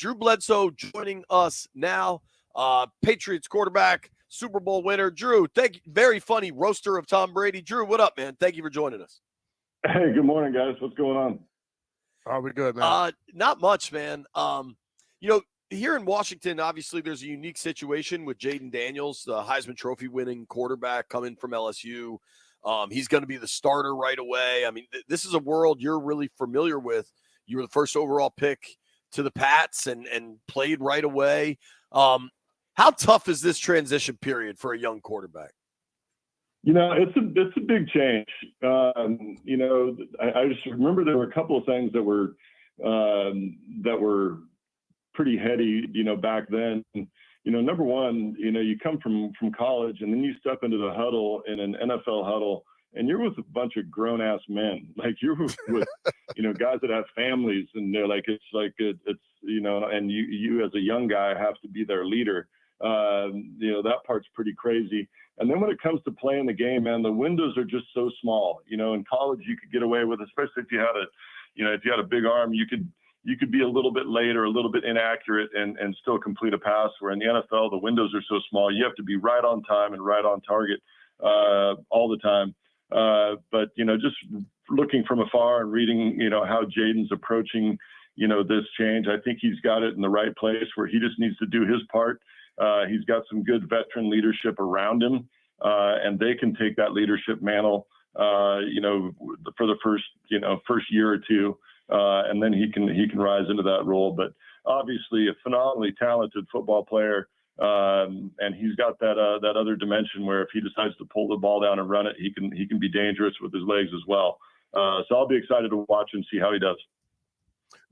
Drew Bledsoe joining us now. Patriots quarterback, Super Bowl winner. Drew, thank you. Very funny roaster of Tom Brady. Drew, what up, man? Thank you for joining us. Hey, good morning, guys. What's going on? Oh, we're good, man. Not much, man. Here in Washington, obviously, there's a unique situation with Jayden Daniels, the Heisman Trophy winning quarterback coming from LSU. He's going to be the starter right away. I mean, this is a world you're really familiar with. You were the first overall pick to the Pats and played right away. How tough is this transition period for a young quarterback? It's a big change. I just remember there were a couple of things that were pretty heady, back then. Number one, you come from college and then you step into the huddle in an NFL huddle and you're with a bunch of grown ass men. Like you're with guys that have families, and they're like, and you as a young guy have to be their leader. That part's pretty crazy. And then when it comes to playing the game, man, the windows are just so small. In college you could get away with, especially if you had a big arm, you could be a little bit late or a little bit inaccurate and still complete a pass. Where in the NFL, the windows are so small, you have to be right on time and right on target all the time. But just looking from afar and reading, how Jayden's approaching, this change, I think he's got it in the right place where he just needs to do his part. He's got some good veteran leadership around him, and they can take that leadership mantle, for the first year or two, and then he can rise into that role. But obviously, a phenomenally talented football player, and he's got that other dimension where if he decides to pull the ball down and run it, he can be dangerous with his legs as well. So I'll be excited to watch and see how he does.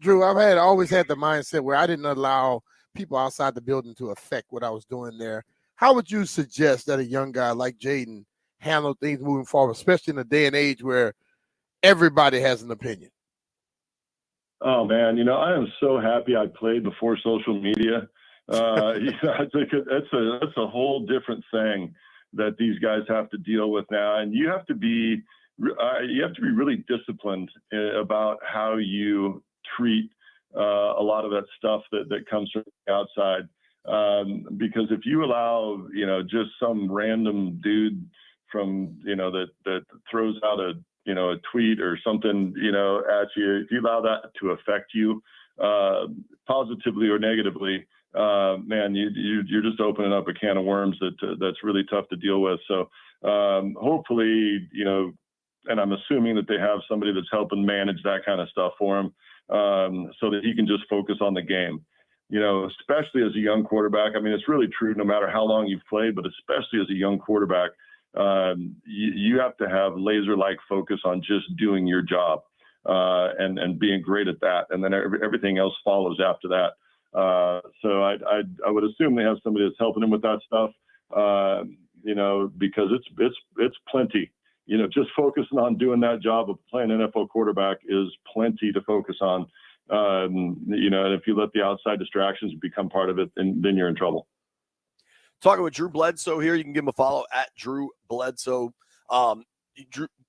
Drew, I've always had the mindset where I didn't allow people outside the building to affect what I was doing there. How would you suggest that a young guy like Jayden handle things moving forward, especially in a day and age where everybody has an opinion? Oh man, I am so happy I played before social media. It's a whole different thing that these guys have to deal with now, and you have to be really disciplined about how you treat a lot of that stuff that comes from the outside. Because if you allow, just some random dude from, that throws out a tweet or something, at you, if you allow that to affect you, positively or negatively, man, you're just opening up a can of worms that's really tough to deal with. So, hopefully, and I'm assuming that they have somebody that's helping manage that kind of stuff for him, so that he can just focus on the game, especially as a young quarterback. I mean, it's really true no matter how long you've played, but especially as a young quarterback, you have to have laser-like focus on just doing your job, and being great at that. And then everything else follows after that. So I would assume they have somebody that's helping him with that stuff, because it's plenty. Just focusing on doing that job of playing NFL quarterback is plenty to focus on. And if you let the outside distractions become part of it, then you're in trouble. Talking with Drew Bledsoe here. You can give him a follow at Drew Bledsoe.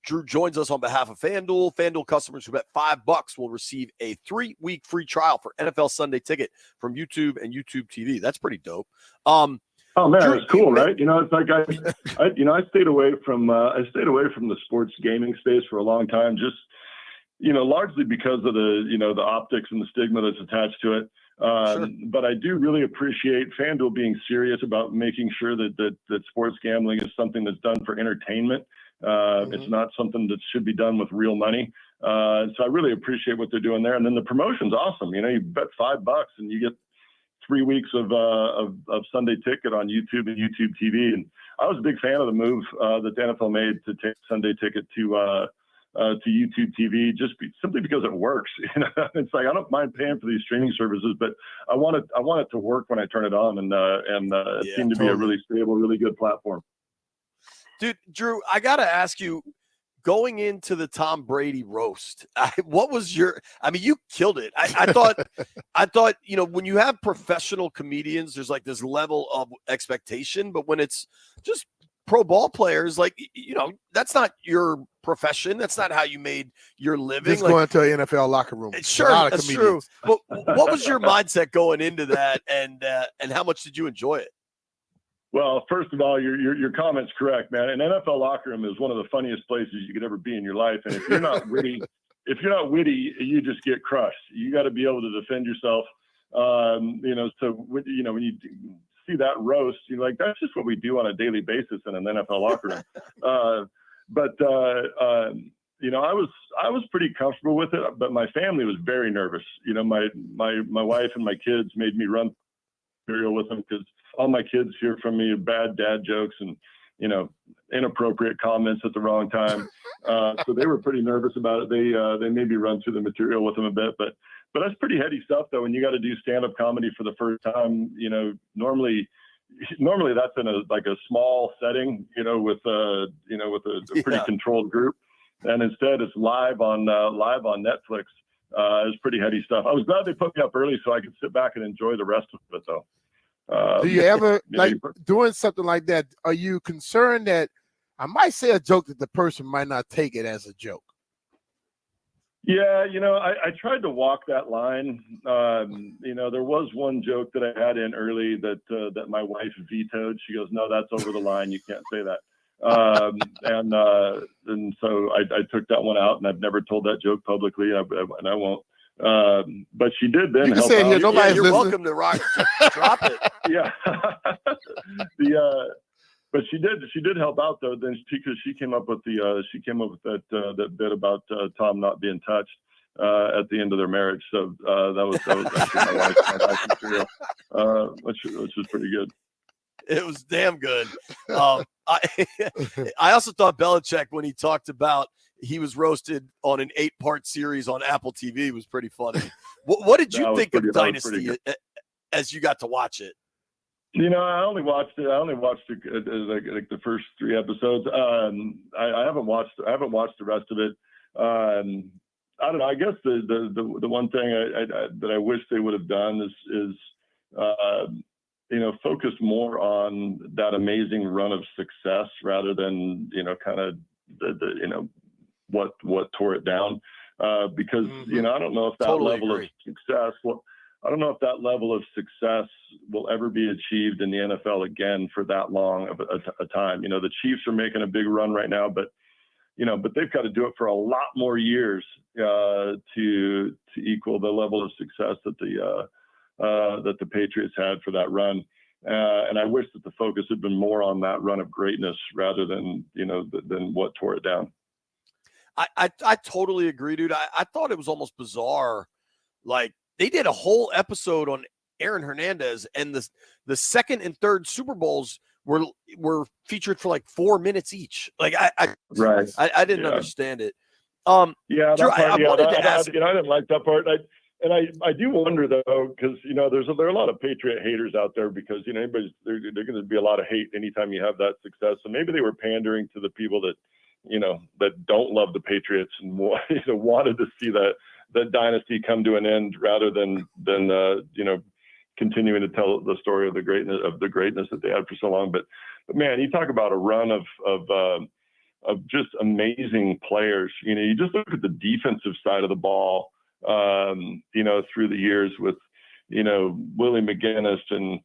Drew joins us on behalf of FanDuel. FanDuel customers who bet $5 will receive a 3-week free trial for NFL Sunday Ticket from YouTube and YouTube TV. That's pretty dope. Oh man, Drew, it's cool, right? It's like I stayed away from the sports gaming space for a long time, just largely because of the optics and the stigma that's attached to it. Sure. But I do really appreciate FanDuel being serious about making sure that sports gambling is something that's done for entertainment. It's not something that should be done with real money. So I really appreciate what they're doing there. And then the promotion's awesome. You bet $5 and you get 3 weeks of Sunday Ticket on YouTube and YouTube TV. And I was a big fan of the move that the NFL made to take Sunday Ticket to YouTube TV, simply because it works. It's like I don't mind paying for these streaming services, but I want it to work when I turn it on, and it seemed to be a really stable, really good platform. Dude, Drew, I gotta ask you, going into the Tom Brady roast, what was you killed it. I thought, when you have professional comedians, there's like this level of expectation, but when it's just pro ball players, like, that's not your profession. That's not how you made your living. Just going to an NFL locker room. Sure, that's true. But what was your mindset going into that, and how much did you enjoy it? Well, first of all, your comment's correct, man. An NFL locker room is one of the funniest places you could ever be in your life. And if you're not witty, you just get crushed. You got to be able to defend yourself. So when you see that roast, you're like, that's just what we do on a daily basis in an NFL locker room. I was pretty comfortable with it, but my family was very nervous. My wife and my kids made me run material with them because all my kids hear from me bad dad jokes and, inappropriate comments at the wrong time. So they were pretty nervous about it. They made me run through the material with them a bit, but that's pretty heady stuff though. When you got to do stand-up comedy for the first time, normally that's in a small setting, with a pretty controlled group. And instead it's live on Netflix. It's pretty heady stuff. I was glad they put me up early so I could sit back and enjoy the rest of it though. Do you ever doing something like that? Are you concerned that I might say a joke that the person might not take it as a joke? Yeah, I tried to walk that line. There was one joke that I had in early that my wife vetoed. She goes, "No, that's over the line. You can't say that." And so I took that one out, and I've never told that joke publicly, and I won't. But she did then help out. Here, you're welcome to rock. Drop it. Yeah. But she did help out though. Then because she came up with that bit about Tom not being touched at the end of their marriage. So that was actually my wife's material, which was pretty good. It was damn good. I also thought Belichick, when he talked about he was roasted on an 8-part series on Apple TV, was pretty funny. What did you think of Dynasty as you got to watch it? I only watched it like the first 3 episodes. I haven't watched the rest of it. I don't know. I guess the one thing that I wish they would have done is focus more on that amazing run of success rather than kind of the what tore it down, because I don't know if that level of success I don't know if that level of success will ever be achieved in the NFL again for that long of a time. The Chiefs are making a big run right now, but they've got to do it for a lot more years to equal the level of success that the Patriots had for that run. And I wish that the focus had been more on that run of greatness rather than what tore it down. I totally agree, dude. I thought it was almost bizarre. Like, they did a whole episode on Aaron Hernandez, and the second and third Super Bowls were featured for like 4 minutes each. Like I didn't understand it. Yeah, Drew, I wanted to ask. I didn't like that part. I do wonder though, because there are a lot of Patriot haters out there, because there's going to be a lot of hate anytime you have that success. So maybe they were pandering to the people that that don't love the Patriots and wanted to see that dynasty come to an end rather than continuing to tell the story of the greatness that they had for so long. But man, you talk about a run of just amazing players. You just look at the defensive side of the ball, through the years with, Willie McGinnis and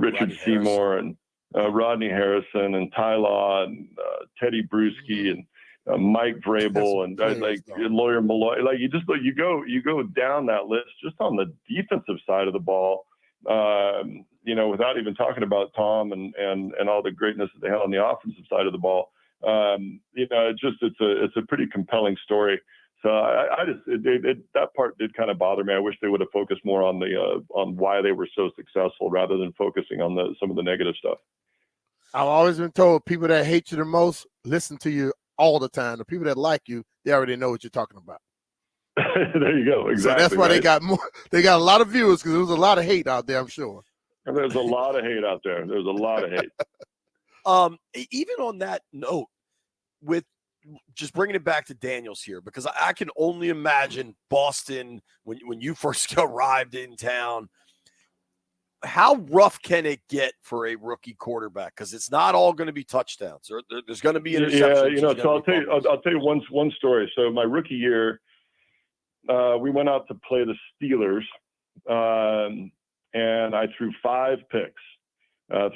Richard Seymour and Rodney Harrison and Ty Law and Teddy Bruschi and Mike Vrabel and Lawyer Malloy. Like you go down that list just on the defensive side of the ball, without even talking about Tom and all the greatness that they had on the offensive side of the ball. It's a pretty compelling story. So that part did kind of bother me. I wish they would have focused more on on why they were so successful rather than focusing on some of the negative stuff. I've always been told people that hate you the most listen to you all the time. The people that like you, they already know what you're talking about. There you go. Exactly. So that's why they got more. They got a lot of viewers, because there was a lot of hate out there, I'm sure. There's a lot of hate out there. There's a lot of hate. Even on that note, with just bringing it back to Daniels here, because I can only imagine Boston when you first arrived in town. how rough can it get for a rookie quarterback? Because it's not all going to be touchdowns. There's going to be interceptions. Yeah, so I'll tell you one story. So my rookie year, we went out to play the Steelers, and I threw 5 picks,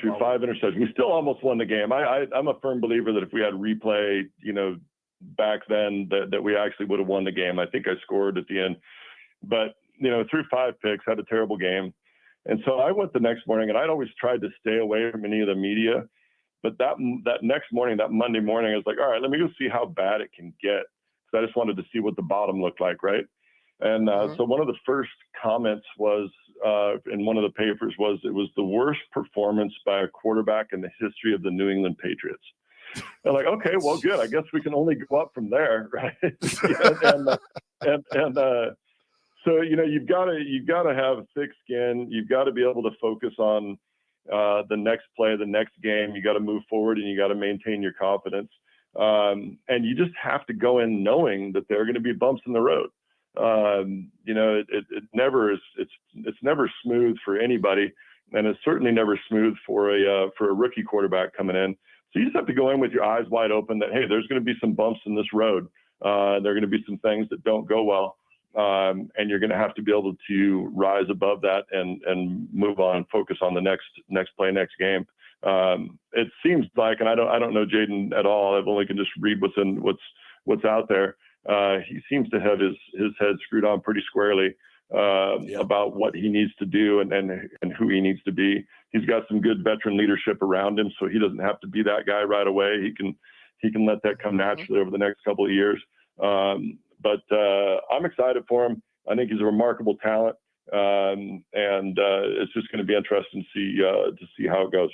threw 5 interceptions. We still almost won the game. I'm a firm believer that if we had replay, back then, that we actually would have won the game. I think I scored at the end, but threw 5 picks, had a terrible game. And so I went the next morning, and I'd always tried to stay away from any of the media. But that next morning, that Monday morning, I was like, all right, let me go see how bad it can get. Because I just wanted to see what the bottom looked like, right? And so one of the first comments was in one of the papers was it was the worst performance by a quarterback in the history of the New England Patriots. I'm like, okay, well, good. I guess we can only go up from there, right? So you've got to have thick skin. You've got to be able to focus on the next play, the next game. You got to move forward, and you got to maintain your confidence. And you just have to go in knowing that there are going to be bumps in the road. It never is. It's never smooth for anybody, and it's certainly never smooth for a rookie quarterback coming in. So you just have to go in with your eyes wide open that, hey, there's going to be some bumps in this road. There are going to be some things that don't go well. And you're going to have to be able to rise above that and move on, focus on the next play, next game. It seems like, and I don't know Jayden at all. I've only can just read what's out there. He seems to have his head screwed on pretty squarely about what he needs to do and who he needs to be. He's got some good veteran leadership around him, so he doesn't have to be that guy right away. He can let that come naturally over the next couple of years. But I'm excited for him. I think he's a remarkable talent, and it's just going to be interesting to see how it goes.